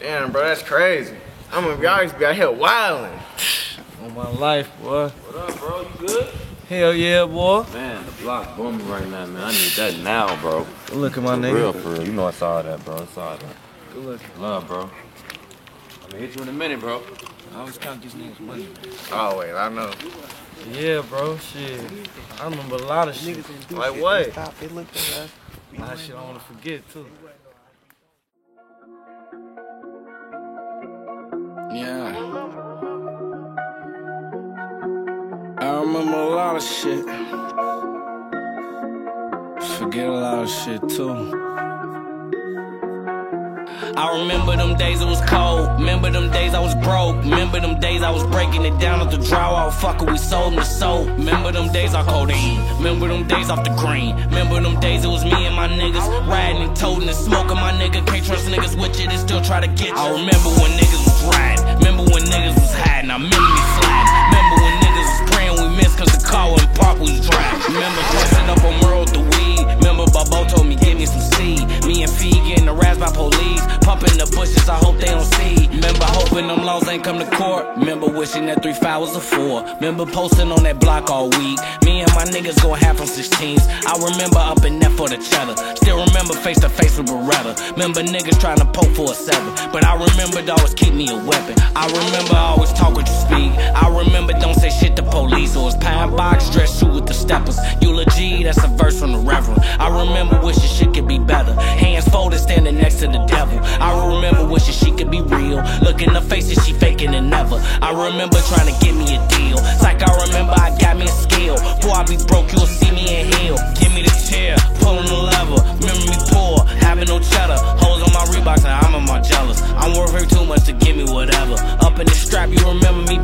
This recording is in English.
Damn, bro, that's crazy. Y'all used to be out here wildin'. On my life, boy. What up, bro? You good? Hell yeah, boy. Man, the block booming right now, man. I need that now, bro. Good looking, my nigga. For real. You know I saw that, bro. I saw that. Good looking. Love, bro. I'm gonna hit you in a minute, bro. I always count these niggas money. Always, I know. Yeah, bro, shit. I remember a lot of shit. Like what? Stop, they look at us. A lot of shit I wanna forget, too. Yeah. I remember a lot of shit. Forget a lot of shit too. I remember them days it was cold. Remember them days I was broke. Remember them days I was breaking it down at the drywall. Fucker, we sold them to soap. Remember them days I codeine. Remember them days off the green. Remember them days it was me and my niggas riding and toting and smoking. My nigga can't trust niggas with you, they still try to get you. I remember when niggas was riding. Remember when niggas was hiding. I remember me sliding. Remember when niggas was praying we missed cause the car wasn't parked, we was driving. Remember pressing up on Merle with the weed. Remember Bobo told me give me some seed. Me and Fee getting harassed by police. Pumping the bushes, I hope they don't see. Remember hoping them laws ain't come to court. Remember wishing that 3-5 was a 4. Remember posting on that block all week. Me and my niggas gon' have from 16s. I remember up in there for the cheddar. Still remember face to face with Beretta. Remember niggas trying to poke for a 7. But I remember to always keep me a weapon. I remember always talk what you speak. I remember don't say shit to police. Or it's pine box, dress shoe with the steppers. Eulogy, that's a verse from the Reverend. I remember wishing shit could be better. Hands folded standing next to the devil. I remember wishing she could be real. Look in the faces, she faking and never. I remember trying to get me a deal. It's like I remember I got me a skill. Before I be broke, you'll see me in hell. Give me the chair, pulling the lever. Remember me poor, having no cheddar. Hoes on my Reeboks and I'm in my jealous. I'm worth her too much to give me whatever. Up in the strap, you remember me